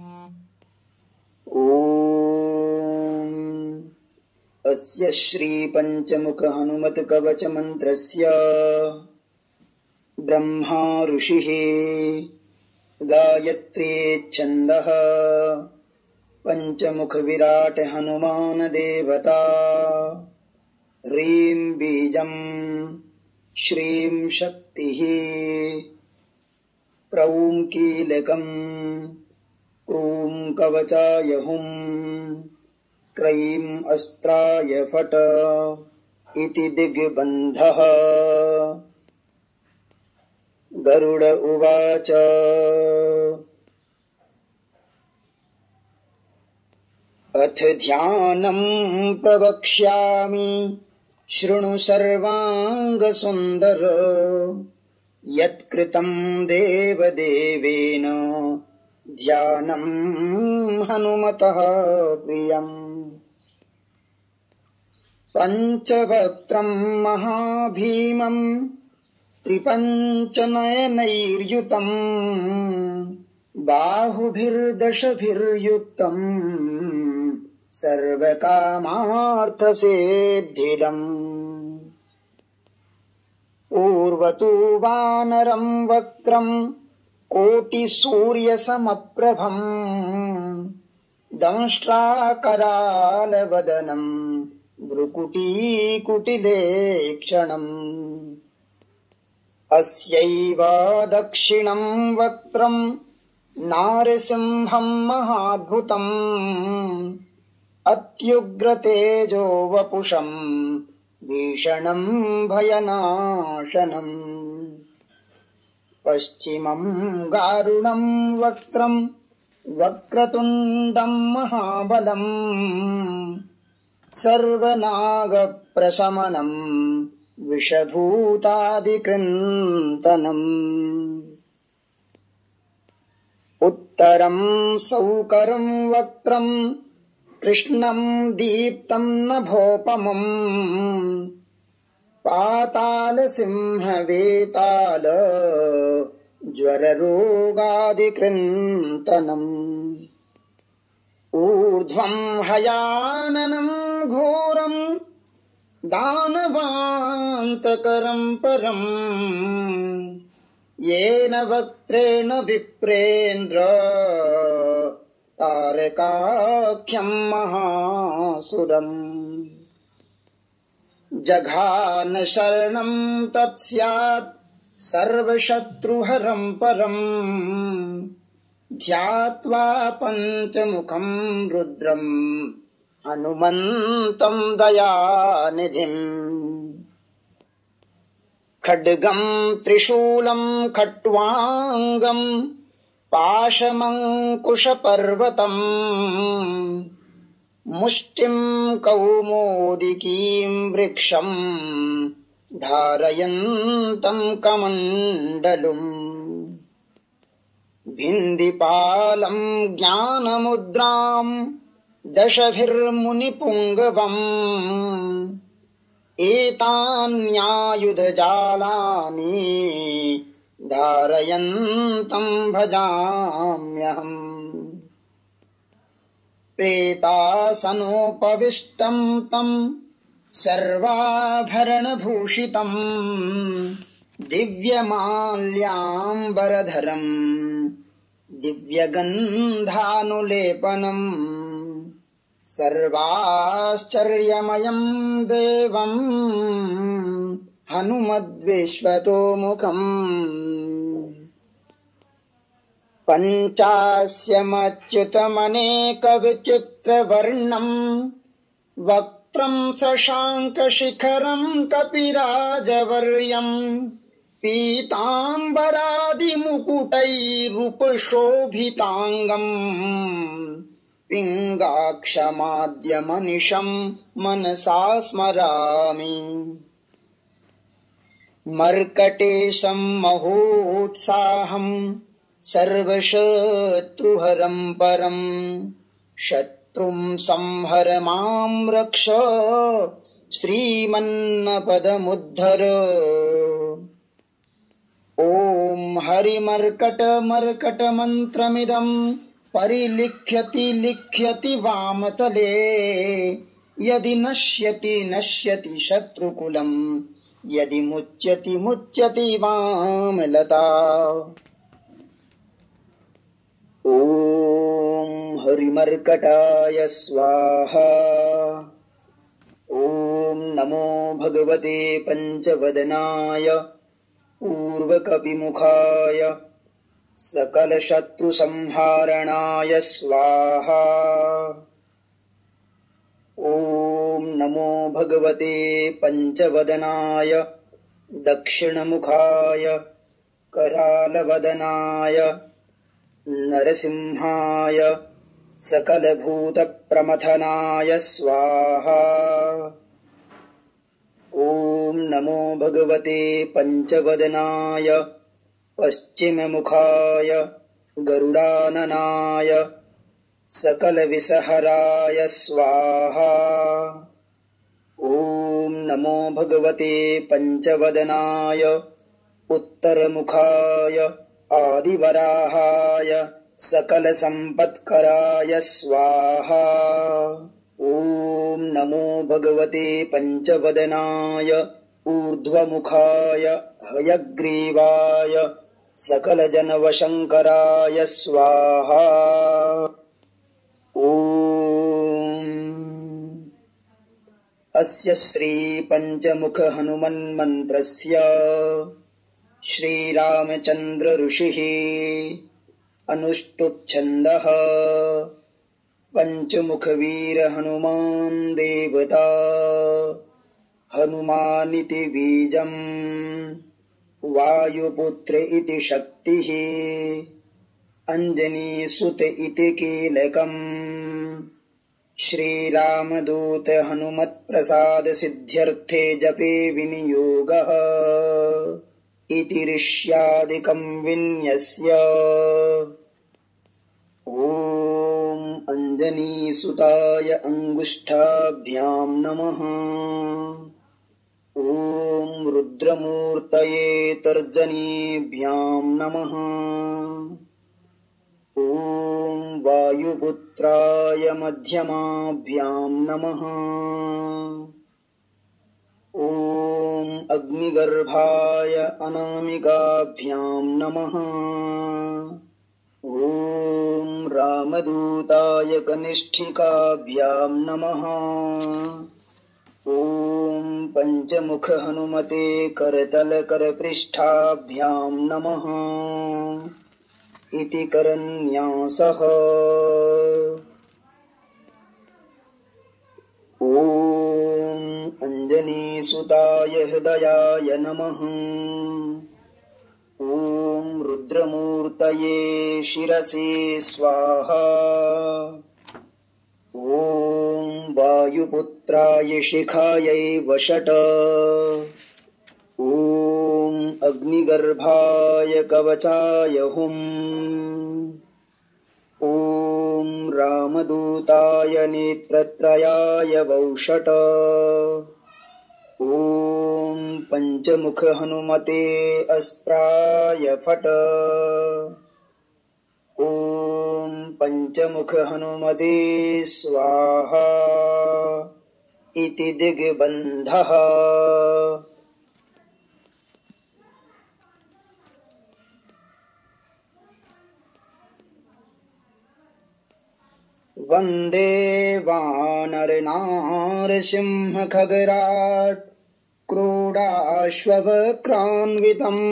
ॐ अस्य श्रीपञ्चमुखहनुमत्कवचमन्त्रस्य ब्रह्मा ऋषिः गायत्र्येच्छन्दः पञ्चमुखविराट् हनुमान् देवता ह्रीं बीजं श्रीं शक्तिः क्रौं कीलकं क्रूं कवचाय हुं क्रैं अस्त्राय फट् इति दिग्बन्धः। गरुड उवाच अथ ध्यानं प्रवक्ष्यामि शृणु सर्वाङ्गसुन्दर यत्कृतं देवदेवेन ध्यानं हनुमतः प्रियम्। पञ्चवक्त्रं महाभीमं त्रिपञ्चनयनैर्युतं बाहुभिर्दशभिर्युक्तं सर्वकामार्थसिद्धिदम्। पूर्वतो वानरं वक्त्रं कोटिसूर्यसमप्रभम् दंष्ट्राकरालवदनं भ्रुकुटीकुटिलेक्षणम्। अस्यैव दक्षिणं वक्त्रं नारसिंहं महाद्भुतम् अत्युग्रतेजो वपुषं भीषणं भयनाशनम्। पश्चिमं गारुडं वक्त्रं वक्रतुण्डं महाबलं सर्वनागप्रशमनं विषभूतादिकृन्तनम्। उत्तरं सौकरं वक्त्रं कृष्णं दीप्तं नभोपमम् पातालसिंहवेताल ज्वररोगादिकृन्तनम्। ऊर्ध्वं हयाननं घोरं दानवान्तकरं परम् येन वक्त्रेण विप्रेन्द्र तारकाख्यं महासुरम्। जघान शरणं तत्स्यात् सर्वशत्रुहरं परम् ध्यात्वा पञ्चमुखं रुद्रं हनुमन्तं दयानिधिम्। खड्गं त्रिशूलं खट्वाङ्गं पाशमङ्कुशपर्वतम् मुष्टिं कौमोदिकीं वृक्षं धारयन्तं कमण्डलुम्। भिन्दिपालं ज्ञानमुद्रां दशभिर्मुनिपुङ्गवम् एतान्यायुधजालानि धारयन्तं भजाम्यहम्। प्रेतासनोपविष्टं तं सर्वाभरणभूषितं दिव्यमाल्याम्बरधरं दिव्यगन्धानुलेपनम् सर्वाश्चर्यमयं देवं हनुमद्विश्वतोमुखम्। पञ्चास्यमच्युतमनेकविचित्रवर्णं वक्त्रं शशाङ्कशिखरं कपिराजवर्यं पीताम्बरादिमुकुटैरुपशोभिताङ्गम् पिङ्गाक्षमाद्यमनिशं मनसा स्मरामि। मर्कटेशं महोत्साहं सर्वशत्रुहरं परं शत्रुं संहर मां रक्ष श्रीमन्नपदमुद्धर। ॐ हरिमर्कटमर्कटमन्त्रमिदं परिलिख्यति लिख्यति वामतले यदि नश्यति नश्यति शत्रुकुलम् यदि मुच्यति मुच्यति वामलता। ॐ हरिमर्कटाय स्वाहा। ॐ नमो भगवते पञ्चवदनाय पूर्वकपिमुखाय सकलशत्रुसंहारणाय स्वाहा। ॐ नमो भगवते पञ्चवदनाय दक्षिणमुखाय करालवदनाय नरसिंहाय सकलभूतप्रमथनाय स्वाहा। ॐ नमो भगवते पञ्चवदनाय पश्चिममुखाय गरुडाननाय सकलविषहराय स्वाहा। ॐ नमो भगवते पञ्चवदनाय उत्तरमुखाय आदिवराहाय सकलसम्पत्कराय स्वाहा। ॐ नमो भगवते पञ्चवदनाय ऊर्ध्वमुखाय हयग्रीवाय सकलजनवशङ्कराय स्वाहा। ॐ अस्य श्रीपञ्चमुखहनुमन्मन्त्रस्य श्रीरामचन्द्र ऋषिः अनुष्टुप्-छन्दः पञ्चमुखवीर हनुमान् देवता हनुमानिति बीजम् वायुपुत्र इति शक्तिः अञ्जनीसुत इति कीलकम् श्रीरामदूत हनुमत्प्रसाद सिद्ध्यर्थे जपे विनियोगः इति ऋष्यादिकं विन्यस्य। ॐ अञ्जनीसुताय अङ्गुष्ठाभ्यां नमः। ॐ रुद्रमूर्तये तर्जनीभ्यां नमः। ॐ वायुपुत्राय मध्यमाभ्यां नमः। ॐ अग्निगर्भाय अनामिकाभ्यां नमः। ॐ रामदूताय कनिष्ठिकाभ्यां नमः। ॐ पञ्चमुखहनुमते करतलकरपृष्ठाभ्यां नमः इति करन्यासः। ॐ अञ्जनीसुताय हृदयाय नमः। ॐ रुद्रमूर्तये शिरसे स्वाहा। ॐ वायुपुत्राय शिखायै वषट। ॐ अग्निगर्भाय कवचाय हुम्। ॐ रामदूताय नेत्रत्रयाय वौषट। ॐ पञ्चमुखहनुमते अस्त्राय फट। ॐ पञ्चमुखहनुमते स्वाहा इति दिग्बन्धः। वन्दे वानरनारसिंहखगराट् क्रोडाश्ववक्रान्वितम्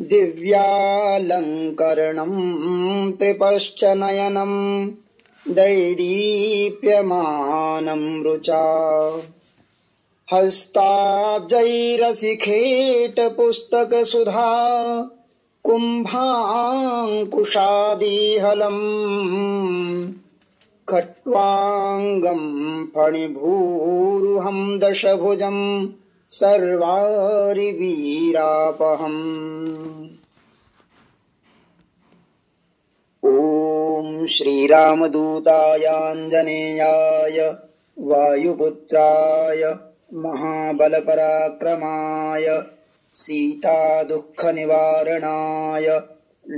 दिव्यालङ्करणम् त्रिपश्च नयनम् दैदीप्यमानम् रुचा हस्ताब्जैरसिखेटपुस्तकसुधा कुम्भाङ्कुशादिहलम् खट्वाङ्गम् फणिभूरुहम् दशभुजम् सर्वारिवीरापहम्। ॐ श्रीरामदूतायाञ्जनेयाय वायुपुत्राय महाबलपराक्रमाय सीतादुःखनिवारणाय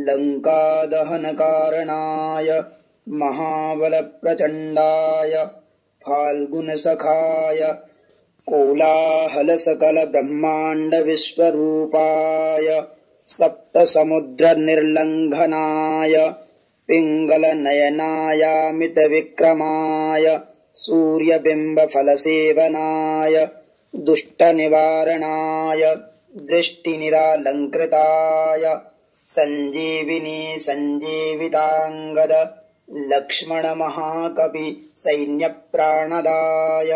लङ्कादहनकारणाय महाबलप्रचण्डाय फाल्गुनसखाय कोलाहलसकलब्रह्माण्डविश्वरूपाय सप्तसमुद्रनिर्लङ्घनाय पिङ्गलनयनायामितविक्रमाय सूर्यबिम्बफलसेवनाय दुष्टनिवारणाय दृष्टिनिरालङ्कृताय सञ्जीविनी सञ्जीविताङ्गद लक्ष्मणमहाकपि सैन्यप्राणदाय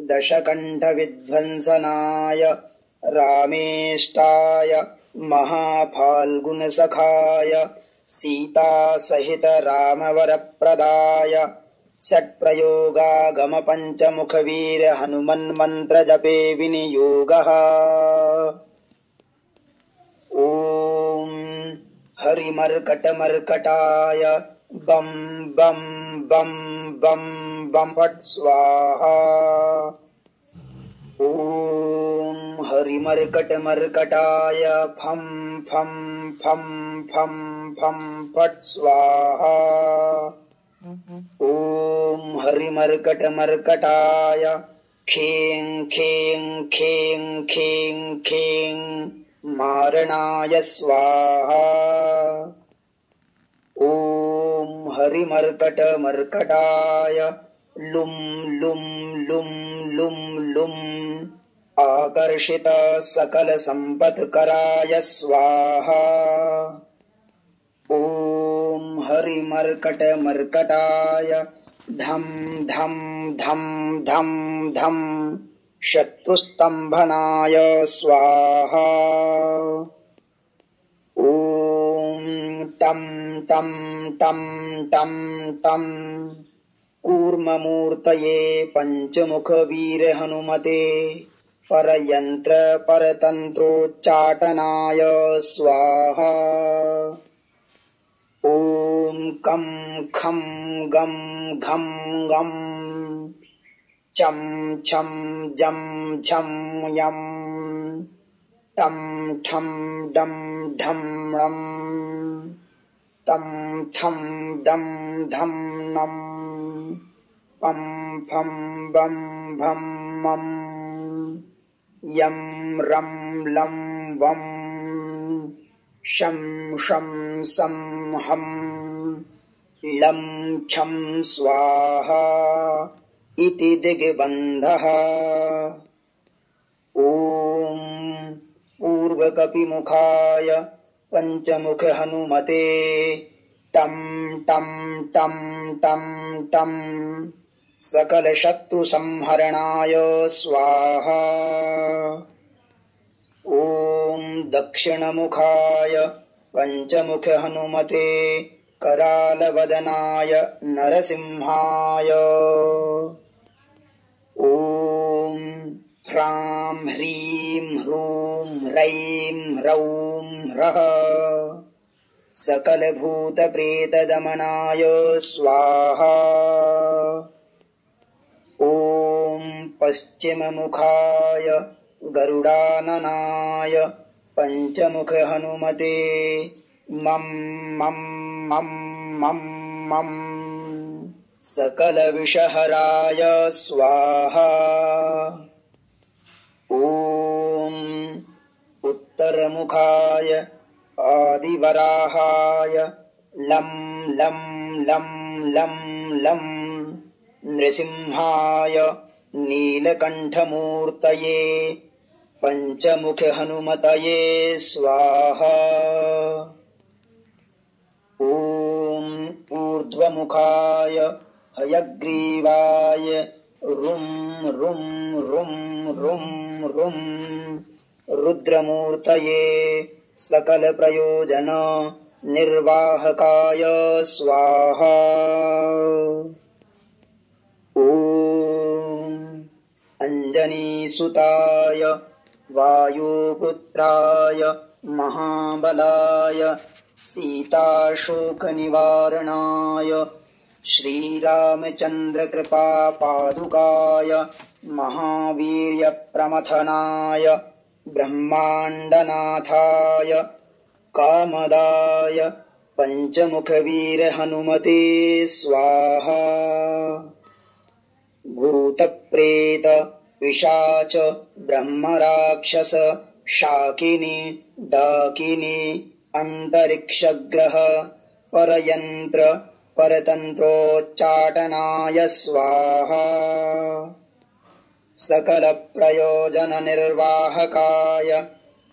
दशकण्ठविध्वंसनाय रामेष्टाय महाफाल्गुनसखाय सीतासहित रामवरप्रदाय षट्प्रयोगागमपञ्चमुखवीर हनुमन्मन्त्रजपे विनियोगः। ॐ हरिमर्कटमर्कटाय बं बं बं बं बं फट् स्वाहा। ॐ हरिमर्कटमर्कटाय फं फं फं फं फं फट् स्वाहा। ॐ हरिमर्कटमर्कटाय खें खें खें खें खें मारणाय स्वाहा। ॐ हरिमर्कटमर्कटाय लुं लुं लुं लुं लुं आकर्षित सकलसम्पत्कराय स्वाहा। ॐ हरिमर्कटमर्कटाय धं धं धं धं धं शत्रुस्तम्भनाय स्वाहा। ॐ तं तं तं तं तं कूर्ममूर्तये पञ्चमुखवीर हनुमते परयन्त्र परतन्त्रोच्चाटनाय स्वाहा। ॐ कं खं गं घं गं चं छं जं झं यं तं ठं डं ढं णं तं थं दं धं नं पं फं बं भं मं यं रं लं वं शं शं सं हं लं छं स्वाहा इति दिग्बन्धः। ॐ पूर्वकपिमुखाय पञ्चमुख हनुमते तं तं तं तं तं सकलशत्रुसंहरणाय स्वाहा। ॐ दक्षिणमुखाय पञ्चमुख हनुमते करालवदनाय नरसिंहाय। ॐ ह्रां ह्रीं ह्रूं ह्रैं ह्रौं ह्रः सकलभूतप्रेतदमनाय स्वाहा। ॐ पश्चिममुखाय गरुडाननाय पञ्चमुख हनुमते मं मं मं मं मं सकलविषहराय स्वाहा। ॐ उत्तरमुखाय आदिवराहाय लं लं लं लं लं नृसिंहाय नीलकण्ठमूर्तये पञ्चमुख हनुमतये स्वाहा। ॐ ऊर्ध्वमुखाय हयग्रीवाय रुं रुं रुं रुं रुं रुद्रमूर्तये सकलप्रयोजन निर्वाहकाय स्वाहा। ॐ अञ्जनीसुताय वायुपुत्राय महाबलाय सीताशोकनिवारणाय श्रीरामचन्द्रकृपापादुकाय महावीर्यप्रमथनाय ब्रह्माण्डनाथाय कामदाय पंचमुखवीर हनुमते स्वाहा। भूतप्रेत पिशाच ब्रह्मराक्षस शाकिनी डाकिनी अंतरिक्षग्रह परयंत्र परतंत्रोच्चाटनाय स्वाहा। सकल प्रयोजन निर्वाहकाय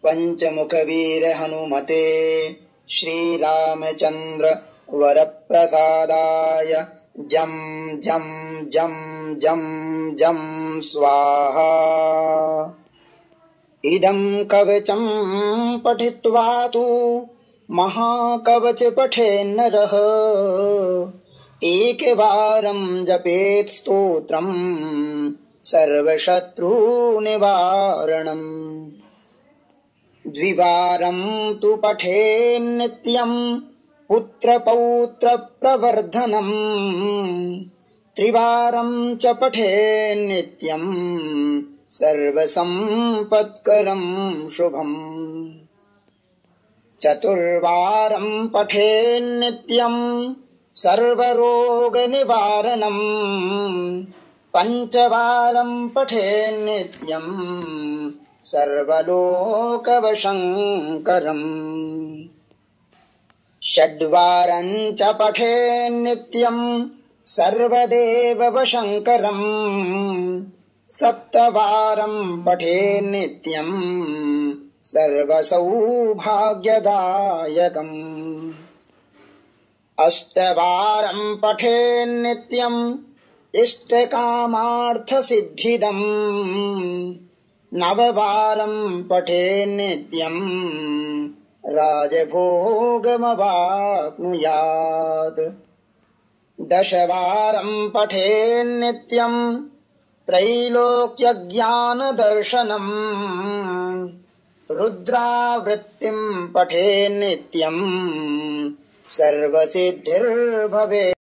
पंचमुखवीर हनुमते श्रीरामचंद्र वरप्रसादाय जं जं जं जं जं स्वाहा। इदं कवचं पठित्वा तु महाकवच पठेन्नरः एकवारं जपेत् स्तोत्रं सर्वशत्रुनिवारणम्। द्विवारं तु पठेन्नित्यं पुत्रपौत्रप्रवर्धनम्। त्रिवारं च पठेन्नित्यं सर्वसम्पत्करं शुभम्। चतुर्वारं पठेन्नित्यं सर्वरोगनिवारणम्। पंचवारं पठेन्नित्यं सर्वलोकवशङ्करम्। षड्वारं च पठेन्नित्यं सर्वदेववशङ्करम्। सप्तवारं पठेन्नित्यं सर्वसौभाग्यदायकम्। अष्टवारं पठेन्नित्यं इष्टकामार्थसिद्धिदम्। नववारं पठेन्नित्यं राजभोगमवाप्नुयात्। दशवारं पठेन्नित्यं त्रैलोक्यज्ञानदर्शनम्। रुद्रावृत्तिं पठेन्नित्यं सर्वसिद्धिर्भवेत्।